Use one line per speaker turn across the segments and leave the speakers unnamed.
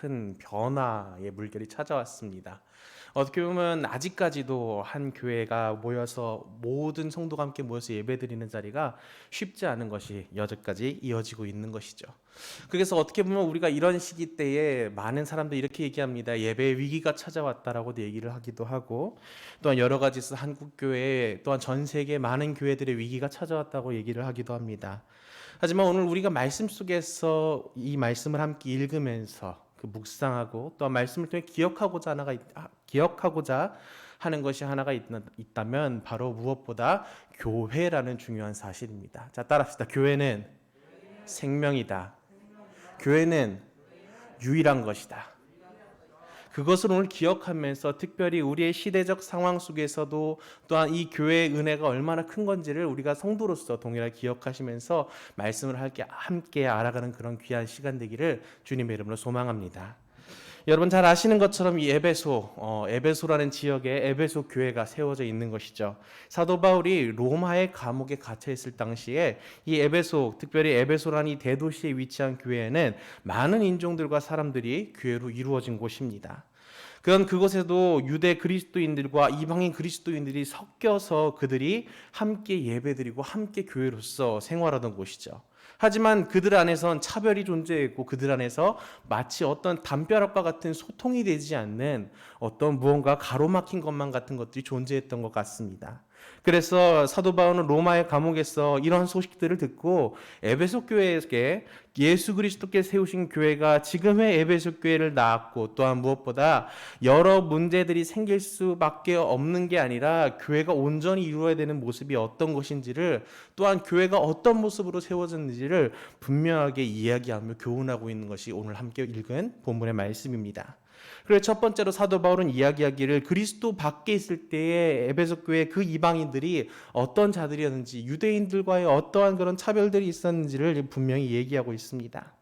큰 변화의 물결이 찾아왔습니다. 어떻게 보면 아직까지도 한 교회가 모여서 모든 성도가 함께 모여서 예배드리는 자리가 쉽지 않은 것이 여전까지 이어지고 있는 것이죠. 그래서 어떻게 보면 우리가 이런 시기 때에 많은 사람들이 이렇게 얘기합니다. 예배의 위기가 찾아왔다라고도 얘기를 하기도 하고, 또한 여러 가지서 한국 교회 또한 전 세계 많은 교회들의 위기가 찾아왔다고 얘기를 하기도 합니다. 하지만 오늘 우리가 말씀 속에서 이 말씀을 함께 읽으면서 그 묵상하고 또 말씀을 통해 기억하고자 하는 것이 하나가 있다면 바로 무엇보다 교회라는 중요한 사실입니다. 자, 따라합시다. 교회는 생명이다. 교회는 유일한 것이다. 그것을 오늘 기억하면서 특별히 우리의 시대적 상황 속에서도 또한 이 교회의 은혜가 얼마나 큰 건지를 우리가 성도로서 동일하게 기억하시면서 말씀을 함께 알아가는 그런 귀한 시간 되기를 주님의 이름으로 소망합니다. 여러분 잘 아시는 것처럼 이 에베소라는 지역에 에베소 교회가 세워져 있는 것이죠. 사도 바울이 로마의 감옥에 갇혀 있을 당시에 이 에베소, 특별히 에베소라는 이 대도시에 위치한 교회에는 많은 인종들과 사람들이 교회로 이루어진 곳입니다. 그곳에도 유대 그리스도인들과 이방인 그리스도인들이 섞여서 그들이 함께 예배드리고 함께 교회로서 생활하던 곳이죠. 하지만 그들 안에선 차별이 존재했고 그들 안에서 마치 어떤 담벼락과 같은 소통이 되지 않는 어떤 무언가 가로막힌 것만 같은 것들이 존재했던 것 같습니다. 그래서 사도 바울은 로마의 감옥에서 이런 소식들을 듣고 에베소 교회에게 예수 그리스도께 세우신 교회가 지금의 에베소 교회를 낳았고 또한 무엇보다 여러 문제들이 생길 수밖에 없는 게 아니라 교회가 온전히 이루어야 되는 모습이 어떤 것인지를 또한 교회가 어떤 모습으로 세워졌는지를 분명하게 이야기하며 교훈하고 있는 것이 오늘 함께 읽은 본문의 말씀입니다. 그래서 첫 번째로 사도 바울은 이야기하기를 그리스도 밖에 있을 때의 에베소 교회 그 이방인들이 어떤 자들이었는지 유대인들과의 어떠한 그런 차별들이 있었는지를 분명히 얘기하고 있습니다.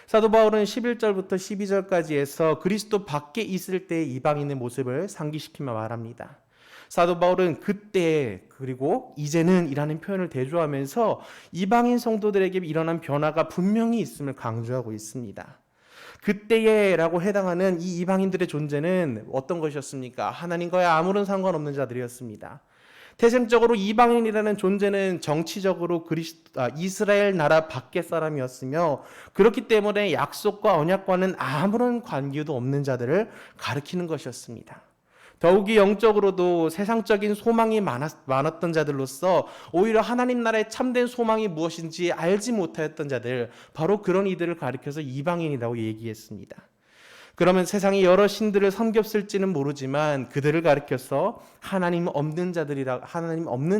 사도 바울은 11절부터 12절까지 해서 그리스도 밖에 있을 때의 이방인의 모습을 상기시키며 말합니다. 사도 바울은 그때 그리고 이제는 이라는 표현을 대조하면서 이방인 성도들에게 일어난 변화가 분명히 있음을 강조하고 있습니다. 그때에라고 해당하는 이 이방인들의 존재는 어떤 것이었습니까? 하나님과의 아무런 상관없는 자들이었습니다. 태생적으로 이방인이라는 존재는 정치적으로 이스라엘 나라 밖의 사람이었으며 그렇기 때문에 약속과 언약과는 아무런 관계도 없는 자들을 가리키는 것이었습니다. 더욱이 영적으로도 세상적인 소망이 많았던 자들로서 오히려 하나님 나라의 참된 소망이 무엇인지 알지 못하였던 자들, 바로 그런 이들을 가리켜서 이방인이라고 얘기했습니다. 그러면 세상이 여러 신들을 섬겼을지는 모르지만 그들을 가리켜서 하나님 없는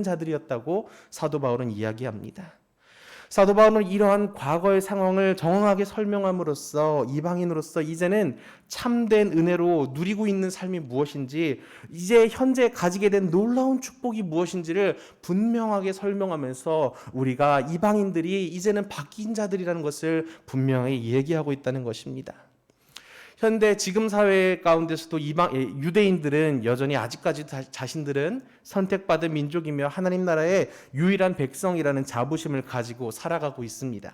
자들이었다고 사도 바울은 이야기합니다. 사도 바울은 이러한 과거의 상황을 정확하게 설명함으로써 이방인으로서 이제는 참된 은혜로 누리고 있는 삶이 무엇인지, 이제 현재 가지게 된 놀라운 축복이 무엇인지를 분명하게 설명하면서 우리가 이방인들이 이제는 바뀐 자들이라는 것을 분명히 얘기하고 있다는 것입니다. 현대 지금 사회 가운데서도 유대인들은 여전히 아직까지 자신들은 선택받은 민족이며 하나님 나라의 유일한 백성이라는 자부심을 가지고 살아가고 있습니다.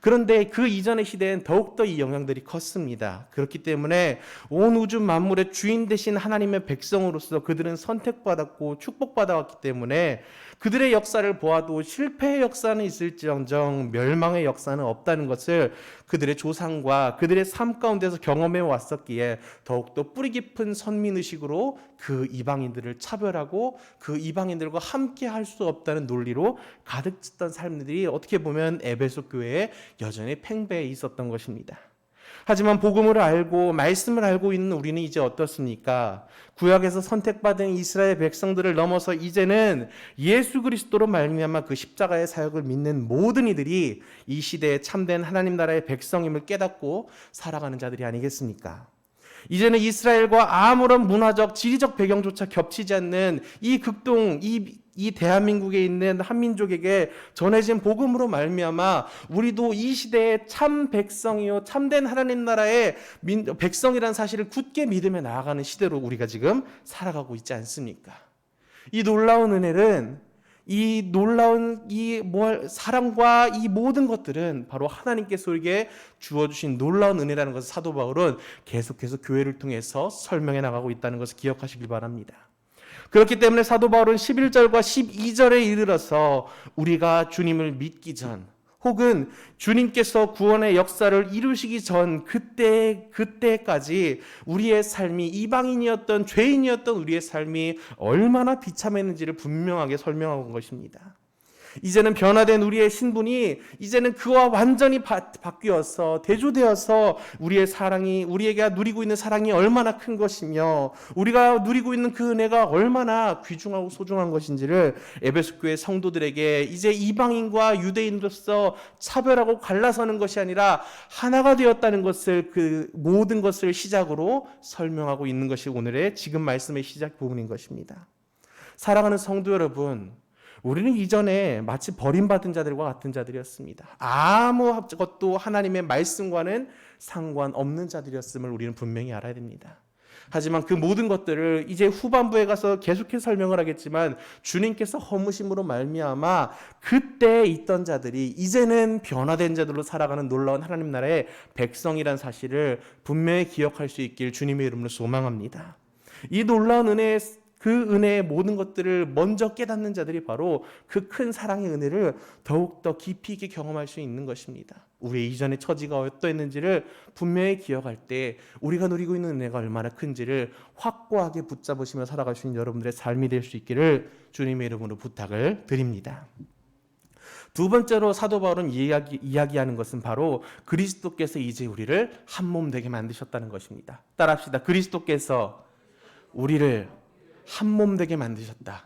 그런데 그 이전의 시대엔 더욱더 이 영향들이 컸습니다. 그렇기 때문에 온 우주 만물의 주인 되신 하나님의 백성으로서 그들은 선택받았고 축복받아왔기 때문에 그들의 역사를 보아도 실패의 역사는 있을지언정 멸망의 역사는 없다는 것을 그들의 조상과 그들의 삶 가운데서 경험해 왔었기에 더욱더 뿌리 깊은 선민의식으로 그 이방인들을 차별하고 그 이방인들과 함께 할 수 없다는 논리로 가득 찼던 삶들이 어떻게 보면 에베소 교회에 여전히 팽배해 있었던 것입니다. 하지만 복음을 알고 말씀을 알고 있는 우리는 이제 어떻습니까? 구약에서 선택받은 이스라엘 백성들을 넘어서 이제는 예수 그리스도로 말미암아 그 십자가의 사역을 믿는 모든 이들이 이 시대에 참된 하나님 나라의 백성임을 깨닫고 살아가는 자들이 아니겠습니까? 이제는 이스라엘과 아무런 문화적, 지리적 배경조차 겹치지 않는 이 극동, 이 대한민국에 있는 한민족에게 전해진 복음으로 말미암아 우리도 이 시대의 참 백성이요 참된 하나님 나라의 백성이라는 사실을 굳게 믿으며 나아가는 시대로 우리가 지금 살아가고 있지 않습니까? 이 놀라운 은혜는 이 놀라운 사랑과 이 모든 것들은 바로 하나님께서 우리에게 주어주신 놀라운 은혜라는 것을 사도 바울은 계속해서 교회를 통해서 설명해 나가고 있다는 것을 기억하시길 바랍니다. 그렇기 때문에 사도 바울은 11절과 12절에 이르러서 우리가 주님을 믿기 전 혹은 주님께서 구원의 역사를 이루시기 전 그때까지 우리의 삶이 이방인이었던 죄인이었던 우리의 삶이 얼마나 비참했는지를 분명하게 설명하고 온 것입니다. 이제는 변화된 우리의 신분이 이제는 그와 완전히 바뀌어서 대조되어서 우리의 사랑이 우리에게 누리고 있는 사랑이 얼마나 큰 것이며 우리가 누리고 있는 그 은혜가 얼마나 귀중하고 소중한 것인지를 에베소 교회 성도들에게 이제 이방인과 유대인으로서 차별하고 갈라서는 것이 아니라 하나가 되었다는 것을 그 모든 것을 시작으로 설명하고 있는 것이 오늘의 지금 말씀의 시작 부분인 것입니다. 사랑하는 성도 여러분, 우리는 이전에 마치 버림받은 자들과 같은 자들이었습니다. 아무것도 하나님의 말씀과는 상관없는 자들이었음을 우리는 분명히 알아야 됩니다. 하지만 그 모든 것들을 이제 후반부에 가서 계속해서 설명을 하겠지만 주님께서 허무심으로 말미암아 그때 있던 자들이 이제는 변화된 자들로 살아가는 놀라운 하나님 나라의 백성이란 사실을 분명히 기억할 수 있길 주님의 이름으로 소망합니다. 이 놀라운 은혜의 그 은혜의 모든 것들을 먼저 깨닫는 자들이 바로 그 큰 사랑의 은혜를 더욱더 깊이 있게 경험할 수 있는 것입니다. 우리의 이전의 처지가 어떠했는지를 분명히 기억할 때 우리가 누리고 있는 은혜가 얼마나 큰지를 확고하게 붙잡으시며 살아갈 수 있는 여러분들의 삶이 될 수 있기를 주님의 이름으로 부탁을 드립니다. 두 번째로 사도 바울은 이야기하는 것은 바로 그리스도께서 이제 우리를 한 몸 되게 만드셨다는 것입니다. 따라합시다. 그리스도께서 우리를 한 몸 되게 만드셨다.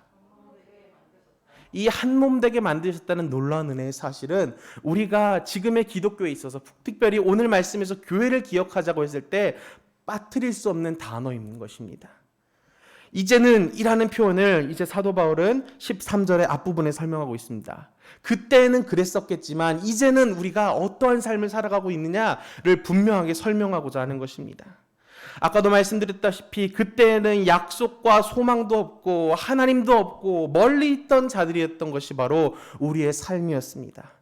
이 한 몸 되게 만드셨다는 놀라운 은혜의 사실은 우리가 지금의 기독교에 있어서 특별히 오늘 말씀에서 교회를 기억하자고 했을 때 빠뜨릴 수 없는 단어인 것입니다. 이제는 이라는 표현을 이제 사도 바울은 13절의 앞부분에 설명하고 있습니다. 그때는 그랬었겠지만 이제는 우리가 어떠한 삶을 살아가고 있느냐를 분명하게 설명하고자 하는 것입니다. 아까도 말씀드렸다시피 그때는 약속과 소망도 없고 하나님도 없고 멀리 있던 자들이었던 것이 바로 우리의 삶이었습니다.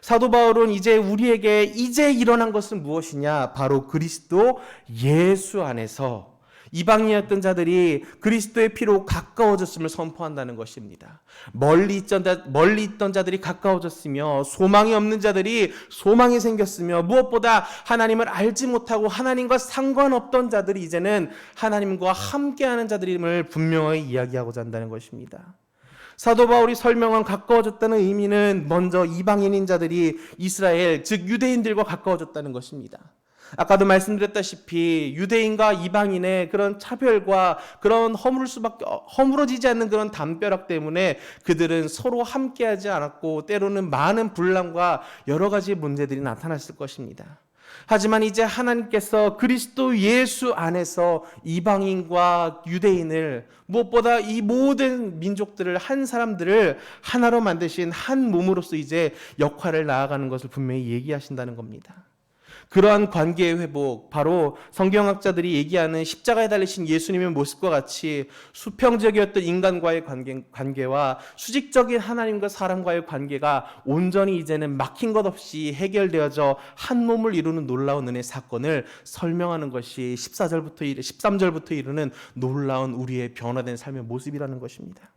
사도 바울은 이제 우리에게 이제 일어난 것은 무엇이냐? 바로 그리스도 예수 안에서 이방인이었던 자들이 그리스도의 피로 가까워졌음을 선포한다는 것입니다. 멀리 있던 자들이 가까워졌으며 소망이 없는 자들이 소망이 생겼으며 무엇보다 하나님을 알지 못하고 하나님과 상관없던 자들이 이제는 하나님과 함께하는 자들임을 분명히 이야기하고자 한다는 것입니다. 사도 바울이 설명한 가까워졌다는 의미는 먼저 이방인인 자들이 이스라엘 즉 유대인들과 가까워졌다는 것입니다. 아까도 말씀드렸다시피 유대인과 이방인의 그런 차별과 그런 허물어지지 않는 그런 담벼락 때문에 그들은 서로 함께하지 않았고 때로는 많은 분란과 여러 가지 문제들이 나타났을 것입니다. 하지만 이제 하나님께서 그리스도 예수 안에서 이방인과 유대인을 무엇보다 이 모든 민족들을 한 사람들을 하나로 만드신 한 몸으로서 이제 역할을 나아가는 것을 분명히 얘기하신다는 겁니다. 그러한 관계의 회복, 바로 성경학자들이 얘기하는 십자가에 달리신 예수님의 모습과 같이 수평적이었던 인간과의 관계와 수직적인 하나님과 사람과의 관계가 온전히 이제는 막힌 것 없이 해결되어져 한 몸을 이루는 놀라운 은혜 사건을 설명하는 것이 13절부터 이루는 놀라운 우리의 변화된 삶의 모습이라는 것입니다.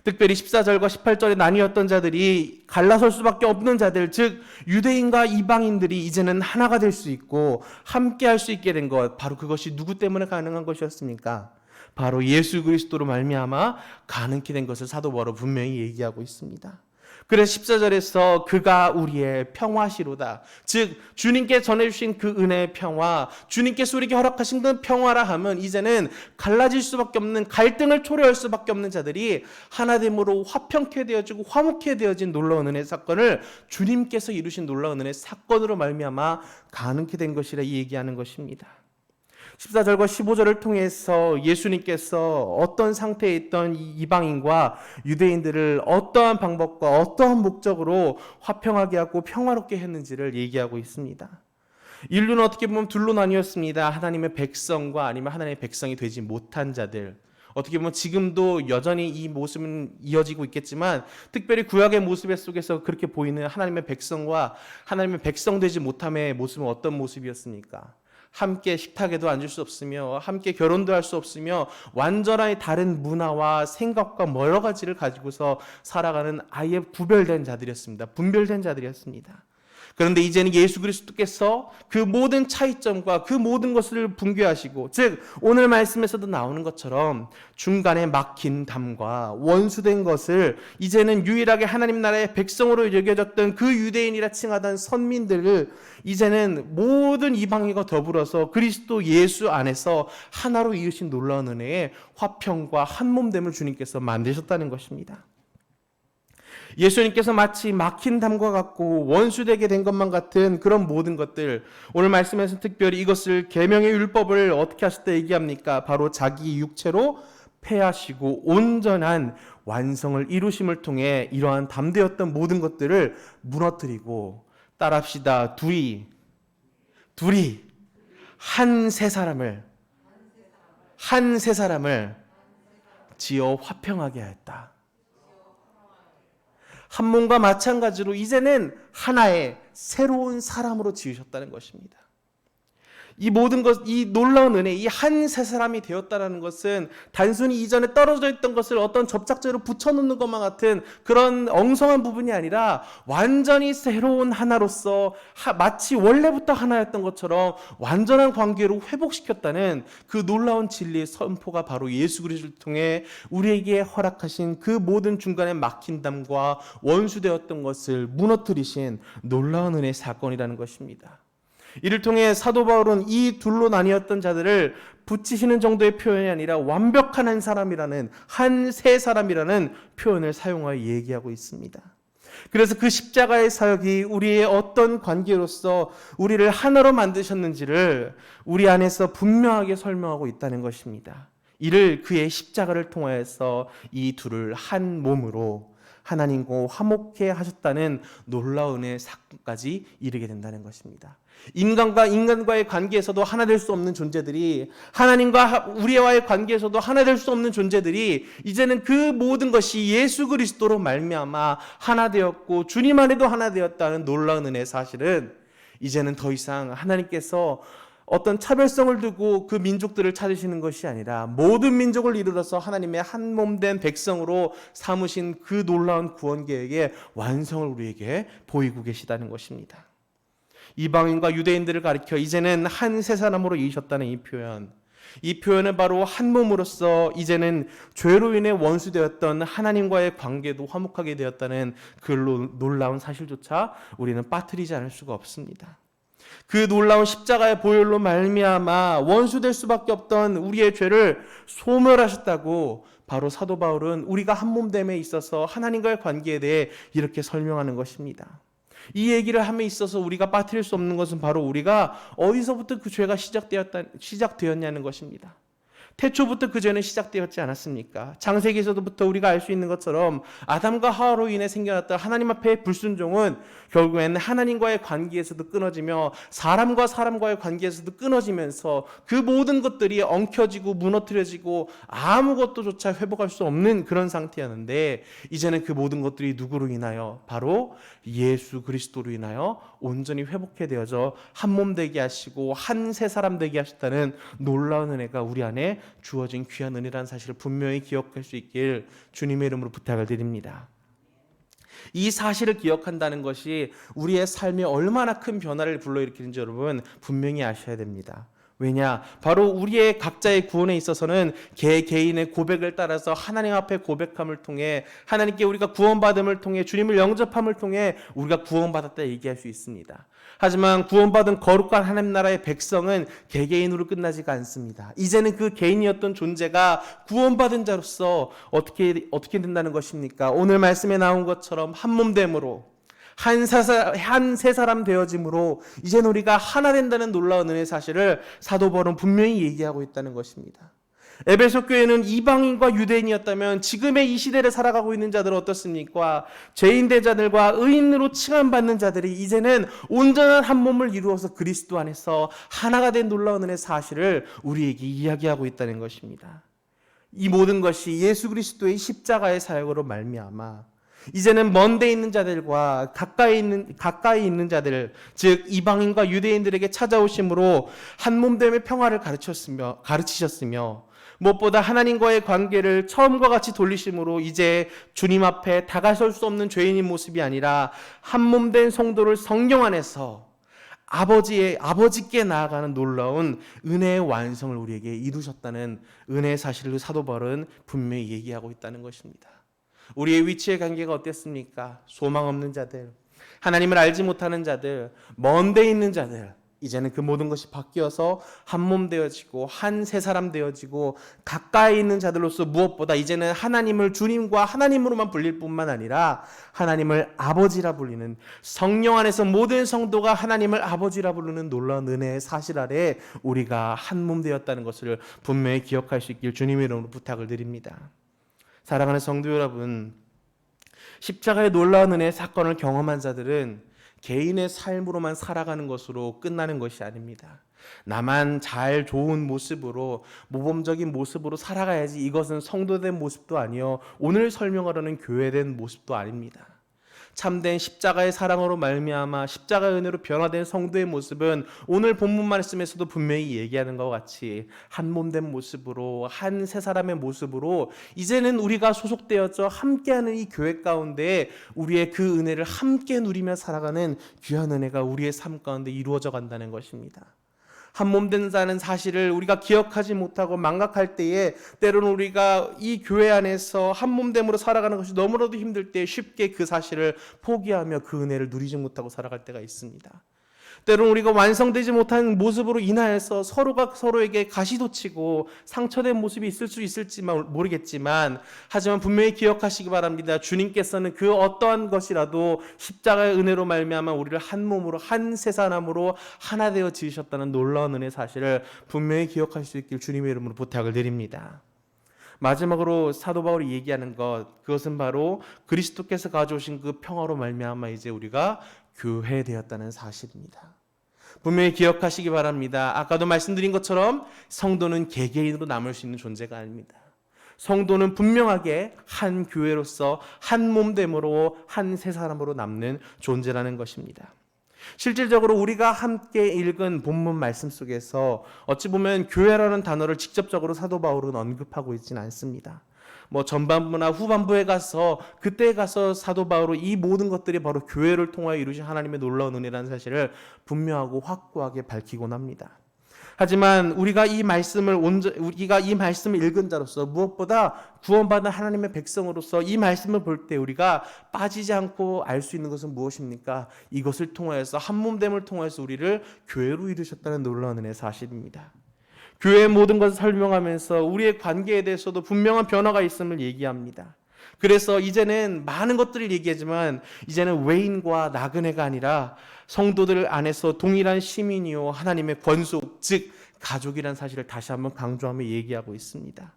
특별히 14절과 18절에 나뉘었던 자들이 갈라설 수밖에 없는 자들, 즉 유대인과 이방인들이 이제는 하나가 될 수 있고 함께 할 수 있게 된 것, 바로 그것이 누구 때문에 가능한 것이었습니까? 바로 예수 그리스도로 말미암아 가능케 된 것을 사도 바울은 분명히 얘기하고 있습니다. 그래서 14절에서 그가 우리의 평화시로다. 즉 주님께 전해주신 그 은혜의 평화, 주님께서 우리에게 허락하신 그 평화라 하면 이제는 갈라질 수밖에 없는, 갈등을 초래할 수밖에 없는 자들이 하나됨으로 화평케 되어지고 화목케 되어진 놀라운 은혜의 사건을 주님께서 이루신 놀라운 은혜의 사건으로 말미암아 가능케 된 것이라 얘기하는 것입니다. 14절과 15절을 통해서 예수님께서 어떤 상태에 있던 이방인과 유대인들을 어떠한 방법과 어떠한 목적으로 화평하게 하고 평화롭게 했는지를 얘기하고 있습니다. 인류는 어떻게 보면 둘로 나뉘었습니다. 하나님의 백성과 아니면 하나님의 백성이 되지 못한 자들. 어떻게 보면 지금도 여전히 이 모습은 이어지고 있겠지만 특별히 구약의 모습 속에서 그렇게 보이는 하나님의 백성과 하나님의 백성 되지 못함의 모습은 어떤 모습이었습니까? 함께 식탁에도 앉을 수 없으며 함께 결혼도 할 수 없으며 완전히 다른 문화와 생각과 여러 가지를 가지고서 살아가는 아예 구별된 자들이었습니다. 분별된 자들이었습니다. 그런데 이제는 예수 그리스도께서 그 모든 차이점과 그 모든 것을 붕괴하시고, 즉 오늘 말씀에서도 나오는 것처럼 중간에 막힌 담과 원수된 것을 이제는 유일하게 하나님 나라의 백성으로 여겨졌던 그 유대인이라 칭하던 선민들을 이제는 모든 이방인과 더불어서 그리스도 예수 안에서 하나로 이으신 놀라운 은혜에 화평과 한몸됨을 주님께서 만드셨다는 것입니다. 예수님께서 마치 막힌 담과 같고 원수되게 된 것만 같은 그런 모든 것들, 오늘 말씀에서 특별히 이것을 계명의 율법을 어떻게 하셨다 얘기합니까? 바로 자기 육체로 패하시고 온전한 완성을 이루심을 통해 이러한 담대었던 모든 것들을 무너뜨리고, 따라합시다. 둘이 한 세 사람을 지어 화평하게 하였다. 한 몸과 마찬가지로 이제는 하나의 새로운 사람으로 지으셨다는 것입니다. 이 모든 것, 이 놀라운 은혜, 이 한 세 사람이 되었다는 것은 단순히 이전에 떨어져 있던 것을 어떤 접착제로 붙여놓는 것만 같은 그런 엉성한 부분이 아니라 완전히 새로운 하나로서 마치 원래부터 하나였던 것처럼 완전한 관계로 회복시켰다는 그 놀라운 진리의 선포가 바로 예수 그리스도를 통해 우리에게 허락하신 그 모든 중간에 막힌 담과 원수되었던 것을 무너뜨리신 놀라운 은혜의 사건이라는 것입니다. 이를 통해 사도 바울은 이 둘로 나뉘었던 자들을 붙이시는 정도의 표현이 아니라 완벽한 한 사람이라는, 한 세 사람이라는 표현을 사용하여 얘기하고 있습니다. 그래서 그 십자가의 사역이 우리의 어떤 관계로서 우리를 하나로 만드셨는지를 우리 안에서 분명하게 설명하고 있다는 것입니다. 이를 그의 십자가를 통하여서 이 둘을 한 몸으로 하나님과 화목해 하셨다는 놀라운 은혜의 사건까지 이르게 된다는 것입니다. 인간과 인간과의 관계에서도 하나 될 수 없는 존재들이, 하나님과 우리와의 관계에서도 하나 될 수 없는 존재들이 이제는 그 모든 것이 예수 그리스도로 말미암아 하나 되었고 주님 안에도 하나 되었다는 놀라운 은혜의 사실은 이제는 더 이상 하나님께서 어떤 차별성을 두고 그 민족들을 찾으시는 것이 아니라 모든 민족을 이르러서 하나님의 한 몸된 백성으로 삼으신 그 놀라운 구원 계획의 완성을 우리에게 보이고 계시다는 것입니다. 이방인과 유대인들을 가리켜 이제는 한 세 사람으로 이으셨다는 이 표현은 바로 한 몸으로서 이제는 죄로 인해 원수되었던 하나님과의 관계도 화목하게 되었다는 그 놀라운 사실조차 우리는 빠뜨리지 않을 수가 없습니다. 그 놀라운 십자가의 보혈로 말미암아 원수될 수밖에 없던 우리의 죄를 소멸하셨다고 바로 사도 바울은 우리가 한 몸됨에 있어서 하나님과의 관계에 대해 이렇게 설명하는 것입니다. 이 얘기를 함에 있어서 우리가 빠뜨릴 수 없는 것은 바로 우리가 어디서부터 그 죄가 시작되었냐는 것입니다. 태초부터 그 죄는 시작되었지 않았습니까? 창세기에서부터 우리가 알 수 있는 것처럼 아담과 하와로 인해 생겨났던 하나님 앞의 불순종은 결국에는 하나님과의 관계에서도 끊어지며 사람과 사람과의 관계에서도 끊어지면서 그 모든 것들이 엉켜지고 무너뜨려지고 아무것도조차 회복할 수 없는 그런 상태였는데, 이제는 그 모든 것들이 누구로 인하여? 바로 예수 그리스도로 인하여 온전히 회복해 되어져 한 몸 되게 하시고 한 세 사람 되게 하셨다는 놀라운 은혜가 우리 안에 주어진 귀한 은혜라는 사실을 분명히 기억할 수 있길 주님의 이름으로 부탁을 드립니다. 이 사실을 기억한다는 것이 우리의 삶에 얼마나 큰 변화를 불러일으키는지 여러분 분명히 아셔야 됩니다. 왜냐? 바로 우리의 각자의 구원에 있어서는 개인의 고백을 따라서 하나님 앞에 고백함을 통해, 하나님께 우리가 구원받음을 통해, 주님을 영접함을 통해 우리가 구원받았다 얘기할 수 있습니다. 하지만 구원받은 거룩한 하나님 나라의 백성은 개개인으로 끝나지가 않습니다. 이제는 그 개인이었던 존재가 구원받은 자로서 어떻게 된다는 것입니까? 오늘 말씀에 나온 것처럼 한 몸됨으로 한 세 사람 되어짐으로 이제는 우리가 하나 된다는 놀라운 은혜의 사실을 사도 바울은 분명히 얘기하고 있다는 것입니다. 에베소 교회는 이방인과 유대인이었다면 지금의 이 시대를 살아가고 있는 자들은 어떻습니까? 죄인된 자들과 의인으로 칭함받는 자들이 이제는 온전한 한 몸을 이루어서 그리스도 안에서 하나가 된 놀라운 은혜의 사실을 우리에게 이야기하고 있다는 것입니다. 이 모든 것이 예수 그리스도의 십자가의 사역으로 말미암아 이제는 먼데 있는 자들과 가까이 있는 자들, 즉 이방인과 유대인들에게 찾아오심으로 한 몸됨의 평화를 가르치셨으며 무엇보다 하나님과의 관계를 처음과 같이 돌리심으로 이제 주님 앞에 다가설 수 없는 죄인인 모습이 아니라 한 몸된 성도를 성령 안에서 아버지께 나아가는 놀라운 은혜의 완성을 우리에게 이루셨다는 은혜의 사실을 사도 바울은 분명히 얘기하고 있다는 것입니다. 우리의 위치의 관계가 어땠습니까? 소망 없는 자들, 하나님을 알지 못하는 자들, 먼데 있는 자들, 이제는 그 모든 것이 바뀌어서 한 몸 되어지고 한 새 사람 되어지고 가까이 있는 자들로서 무엇보다 이제는 하나님을 주님과 하나님으로만 불릴 뿐만 아니라 하나님을 아버지라 불리는, 성령 안에서 모든 성도가 하나님을 아버지라 부르는 놀라운 은혜의 사실 아래 우리가 한 몸 되었다는 것을 분명히 기억할 수 있길 주님의 이름으로 부탁을 드립니다. 사랑하는 성도 여러분, 십자가의 놀라운 은혜의 사건을 경험한 자들은 개인의 삶으로만 살아가는 것으로 끝나는 것이 아닙니다. 나만 잘 좋은 모습으로, 모범적인 모습으로 살아가야지 이것은 성도된 모습도 아니요, 오늘 설명하려는 교회된 모습도 아닙니다. 참된 십자가의 사랑으로 말미암아 십자가의 은혜로 변화된 성도의 모습은 오늘 본문 말씀에서도 분명히 얘기하는 것 같이 한 몸된 모습으로, 한 새 사람의 모습으로 이제는 우리가 소속되어져 함께하는 이 교회 가운데 우리의 그 은혜를 함께 누리며 살아가는 귀한 은혜가 우리의 삶 가운데 이루어져 간다는 것입니다. 한 몸 된다는 사실을 우리가 기억하지 못하고 망각할 때에 때로는 우리가 이 교회 안에서 한 몸됨으로 살아가는 것이 너무나도 힘들 때 쉽게 그 사실을 포기하며 그 은혜를 누리지 못하고 살아갈 때가 있습니다. 때로는 우리가 완성되지 못한 모습으로 인하여서 서로가 서로에게 가시돋치고 상처된 모습이 있을 수 있을지 모르겠지만, 하지만 분명히 기억하시기 바랍니다. 주님께서는 그 어떠한 것이라도 십자가의 은혜로 말미암아 우리를 한 몸으로, 한 새 사람으로 하나 되어 지으셨다는 놀라운 은혜 사실을 분명히 기억할 수 있길 주님의 이름으로 부탁을 드립니다. 마지막으로 사도 바울이 얘기하는 것, 그것은 바로 그리스도께서 가져오신 그 평화로 말미암아 이제 우리가 교회되었다는 사실입니다. 분명히 기억하시기 바랍니다. 아까도 말씀드린 것처럼 성도는 개개인으로 남을 수 있는 존재가 아닙니다. 성도는 분명하게 한 교회로서 한 몸됨으로 한 새 사람으로 남는 존재라는 것입니다. 실질적으로 우리가 함께 읽은 본문 말씀 속에서 어찌 보면 교회라는 단어를 직접적으로 사도 바울은 언급하고 있지는 않습니다. 전반부나 후반부에 가서 그때 가서 사도 바울은 이 모든 것들이 바로 교회를 통하여 이루신 하나님의 놀라운 은혜라는 사실을 분명하고 확고하게 밝히곤 합니다. 하지만 우리가 이 말씀을 읽은 자로서, 무엇보다 구원받은 하나님의 백성으로서 이 말씀을 볼 때 우리가 빠지지 않고 알 수 있는 것은 무엇입니까? 이것을 통하여서 한 몸됨을 통해서 우리를 교회로 이루셨다는 놀라운 은혜의 사실입니다. 교회의 모든 것을 설명하면서 우리의 관계에 대해서도 분명한 변화가 있음을 얘기합니다. 그래서 이제는 많은 것들을 얘기하지만 이제는 외인과 나그네가 아니라 성도들 안에서 동일한 시민이요 하나님의 권속, 즉 가족이라는 사실을 다시 한번 강조하며 얘기하고 있습니다.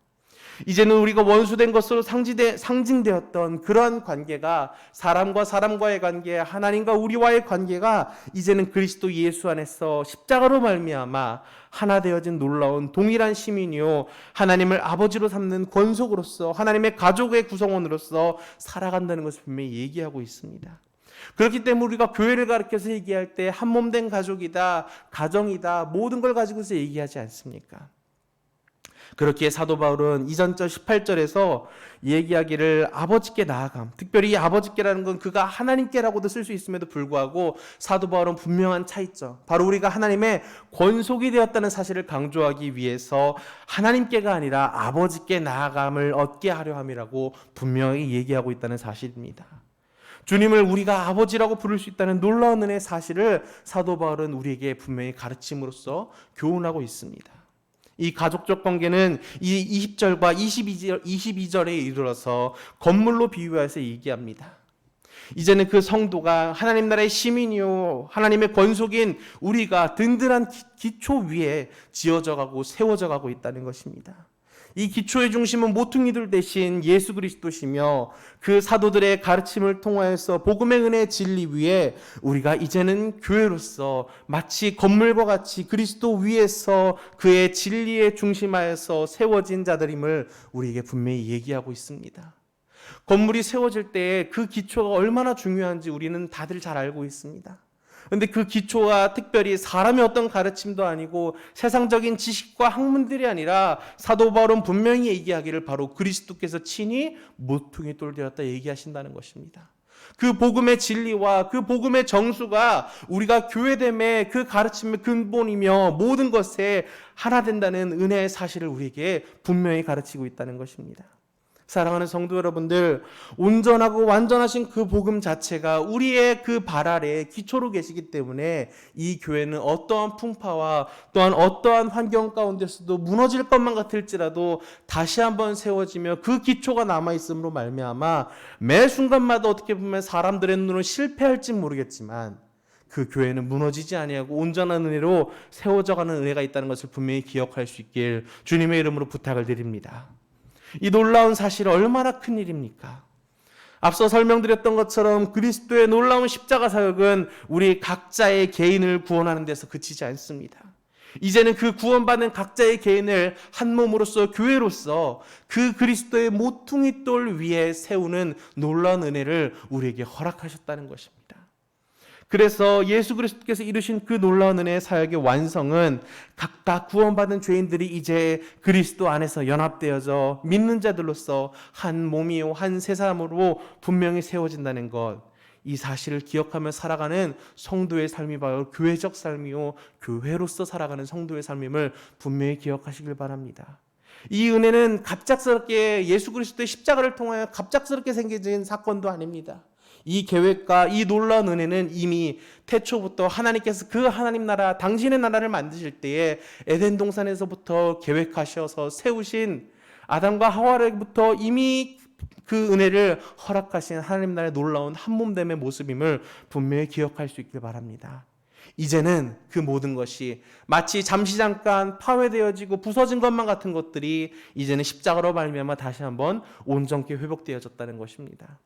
이제는 우리가 원수된 것으로 상징되었던 그러한 관계가, 사람과 사람과의 관계, 하나님과 우리와의 관계가 이제는 그리스도 예수 안에서 십자가로 말미암아 하나 되어진 놀라운 동일한 시민이요 하나님을 아버지로 삼는 권속으로서 하나님의 가족의 구성원으로서 살아간다는 것을 분명히 얘기하고 있습니다. 그렇기 때문에 우리가 교회를 가리켜서 얘기할 때 한 몸된 가족이다, 가정이다, 모든 걸 가지고서 얘기하지 않습니까? 그렇기에 사도 바울은 이전절 18절에서 얘기하기를 아버지께 나아감, 특별히 이 아버지께라는 건 그가 하나님께라고도 쓸 수 있음에도 불구하고 사도 바울은 분명한 차이점, 바로 우리가 하나님의 권속이 되었다는 사실을 강조하기 위해서 하나님께가 아니라 아버지께 나아감을 얻게 하려 함이라고 분명히 얘기하고 있다는 사실입니다. 주님을 우리가 아버지라고 부를 수 있다는 놀라운 은혜의 사실을 사도 바울은 우리에게 분명히 가르침으로써 교훈하고 있습니다. 이 가족적 관계는 이 20절과 22절에 이르러서 건물로 비유해서 얘기합니다. 이제는 그 성도가 하나님 나라의 시민이요 하나님의 권속인 우리가 든든한 기초 위에 지어져 가고 세워져 가고 있다는 것입니다. 이 기초의 중심은 모퉁이들 대신 예수 그리스도시며 그 사도들의 가르침을 통하여서 복음의 은혜 진리 위에 우리가 이제는 교회로서 마치 건물과 같이 그리스도 위에서 그의 진리에 중심하여서 세워진 자들임을 우리에게 분명히 얘기하고 있습니다. 건물이 세워질 때 그 기초가 얼마나 중요한지 우리는 다들 잘 알고 있습니다. 그런데 그 기초가 특별히 사람의 어떤 가르침도 아니고 세상적인 지식과 학문들이 아니라 사도 바울은 분명히 얘기하기를 바로 그리스도께서 친히 모퉁이 돌 되었다 얘기하신다는 것입니다. 그 복음의 진리와 그 복음의 정수가 우리가 교회됨의 그 가르침의 근본이며 모든 것에 하나 된다는 은혜의 사실을 우리에게 분명히 가르치고 있다는 것입니다. 사랑하는 성도 여러분들, 온전하고 완전하신 그 복음 자체가 우리의 그 발 아래에 기초로 계시기 때문에 이 교회는 어떠한 풍파와 또한 어떠한 환경 가운데서도 무너질 것만 같을지라도 다시 한번 세워지며 그 기초가 남아있음으로 말미암아 매 순간마다 어떻게 보면 사람들의 눈으로 실패할지 모르겠지만 그 교회는 무너지지 아니하고 온전한 은혜로 세워져가는 은혜가 있다는 것을 분명히 기억할 수 있길 주님의 이름으로 부탁을 드립니다. 이 놀라운 사실은 얼마나 큰 일입니까? 앞서 설명드렸던 것처럼 그리스도의 놀라운 십자가 사역은 우리 각자의 개인을 구원하는 데서 그치지 않습니다. 이제는 그 구원받은 각자의 개인을 한 몸으로서 교회로서 그 그리스도의 모퉁이 돌 위에 세우는 놀라운 은혜를 우리에게 허락하셨다는 것입니다. 그래서 예수 그리스도께서 이루신 그 놀라운 은혜의 사역의 완성은 각각 구원받은 죄인들이 이제 그리스도 안에서 연합되어져 믿는 자들로서 한 몸이요 한 세 사람으로 분명히 세워진다는 것, 이 사실을 기억하며 살아가는 성도의 삶이 바로 교회적 삶이요 교회로서 살아가는 성도의 삶임을 분명히 기억하시길 바랍니다. 이 은혜는 갑작스럽게 예수 그리스도의 십자가를 통하여 갑작스럽게 생겨진 사건도 아닙니다. 이 계획과 이 놀라운 은혜는 이미 태초부터 하나님께서 그 하나님 나라, 당신의 나라를 만드실 때에 에덴 동산에서부터 계획하셔서 세우신 아담과 하와로부터 이미 그 은혜를 허락하신 하나님 나라의 놀라운 한몸됨의 모습임을 분명히 기억할 수 있길 바랍니다. 이제는 그 모든 것이 마치 잠시 잠깐 파괴되어지고 부서진 것만 같은 것들이 이제는 십자가로 말미암아 다시 한번 온전케 회복되어졌다는 것입니다.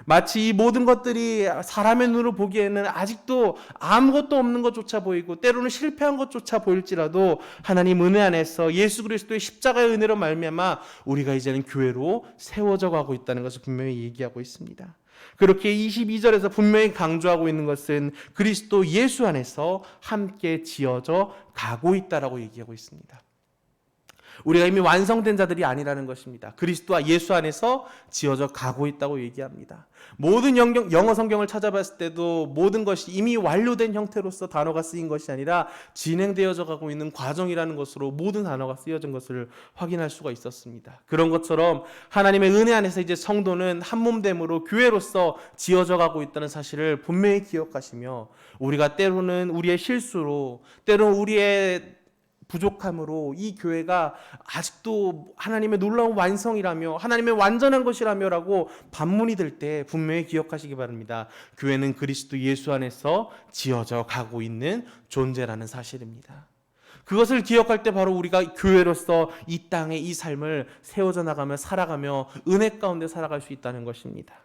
마치 이 모든 것들이 사람의 눈으로 보기에는 아직도 아무것도 없는 것조차 보이고 때로는 실패한 것조차 보일지라도 하나님 은혜 안에서 예수 그리스도의 십자가의 은혜로 말미암아 우리가 이제는 교회로 세워져 가고 있다는 것을 분명히 얘기하고 있습니다. 그렇게 22절에서 분명히 강조하고 있는 것은 그리스도 예수 안에서 함께 지어져 가고 있다라고 얘기하고 있습니다. 우리가 이미 완성된 자들이 아니라는 것입니다. 그리스도와 예수 안에서 지어져 가고 있다고 얘기합니다. 모든 영어 성경을 찾아봤을 때도 모든 것이 이미 완료된 형태로서 단어가 쓰인 것이 아니라 진행되어져 가고 있는 과정이라는 것으로 모든 단어가 쓰여진 것을 확인할 수가 있었습니다. 그런 것처럼 하나님의 은혜 안에서 이제 성도는 한몸됨으로 교회로서 지어져 가고 있다는 사실을 분명히 기억하시며 우리가 때로는 우리의 실수로 때로는 우리의 부족함으로 이 교회가 아직도 하나님의 놀라운 완성이라며 하나님의 완전한 것이라며 라고 반문이 될 때 분명히 기억하시기 바랍니다. 교회는 그리스도 예수 안에서 지어져 가고 있는 존재라는 사실입니다. 그것을 기억할 때 바로 우리가 교회로서 이 땅에 이 삶을 세워져 나가며 살아가며 은혜 가운데 살아갈 수 있다는 것입니다.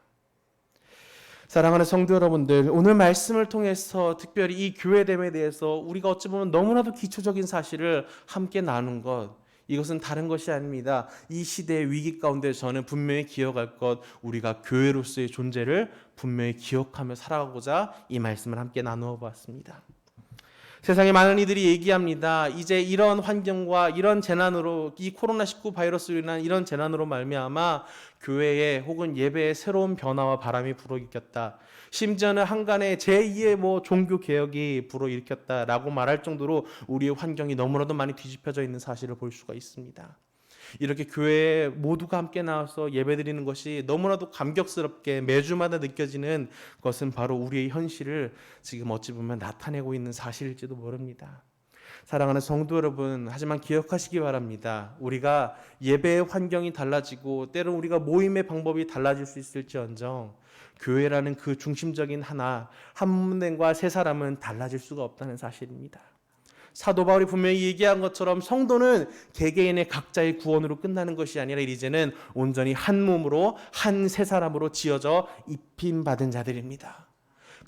사랑하는 성도 여러분들, 오늘 말씀을 통해서 특별히 이 교회됨에 대해서 우리가 어찌 보면 너무나도 기초적인 사실을 함께 나눈 것, 이것은 다른 것이 아닙니다. 이 시대의 위기 가운데 저는 분명히 기억할 것, 우리가 교회로서의 존재를 분명히 기억하며 살아가고자 이 말씀을 함께 나누어 보았습니다. 세상에 많은 이들이 얘기합니다. 이제 이런 환경과 이런 재난으로, 이 코로나19 바이러스로 인한 이런 재난으로 말미암아 교회에 혹은 예배에 새로운 변화와 바람이 불어일으켰다. 심지어는 한간에 제2의 종교 개혁이 불어일으켰다라고 말할 정도로 우리의 환경이 너무나도 많이 뒤집혀져 있는 사실을 볼 수가 있습니다. 이렇게 교회에 모두가 함께 나와서 예배드리는 것이 너무나도 감격스럽게 매주마다 느껴지는 것은 바로 우리의 현실을 지금 어찌 보면 나타내고 있는 사실일지도 모릅니다. 사랑하는 성도 여러분, 하지만 기억하시기 바랍니다. 우리가 예배의 환경이 달라지고 때로는 우리가 모임의 방법이 달라질 수 있을지언정 교회라는 그 중심적인 한 몸과 세 사람은 달라질 수가 없다는 사실입니다. 사도 바울이 분명히 얘기한 것처럼 성도는 개개인의 각자의 구원으로 끝나는 것이 아니라 이제는 온전히 한 몸으로 한 새 사람으로 지어져 입힘 받은 자들입니다.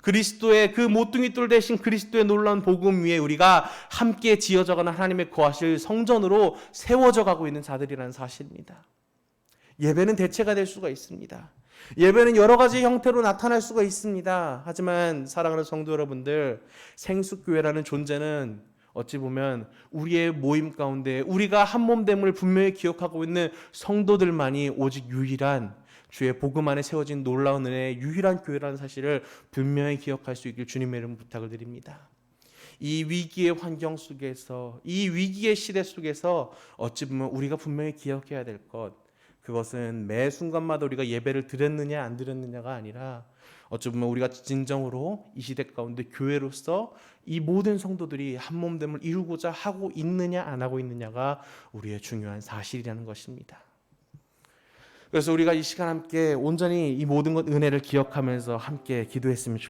그리스도의 그 모퉁이 돌 대신 그리스도의 놀라운 복음 위에 우리가 함께 지어져가는 하나님의 거하실 성전으로 세워져 가고 있는 자들이라는 사실입니다. 예배는 대체가 될 수가 있습니다. 예배는 여러 가지 형태로 나타날 수가 있습니다. 하지만 사랑하는 성도 여러분들, 생수교회라는 존재는 어찌 보면 우리의 모임 가운데 우리가 한 몸됨을 분명히 기억하고 있는 성도들만이 오직 유일한 주의 복음 안에 세워진 놀라운 은혜의 유일한 교회라는 사실을 분명히 기억할 수 있길 주님의 이름 부탁을 드립니다. 이 위기의 환경 속에서, 이 위기의 시대 속에서 어찌 보면 우리가 분명히 기억해야 될 것, 그것은 매 순간마다 우리가 예배를 드렸느냐 안 드렸느냐가 아니라 어찌 보면 우리가 진정으로 이 시대 가운데 교회로서 이 모든 성도들이 한 몸됨을 이루고자 하고 있느냐 안 하고 있느냐가 우리의 중요한 사실이라는 것입니다. 그래서 우리가 이 시간 함께 온전히 이 모든 것 은혜를 기억하면서 함께 기도했으면 좋겠습니다.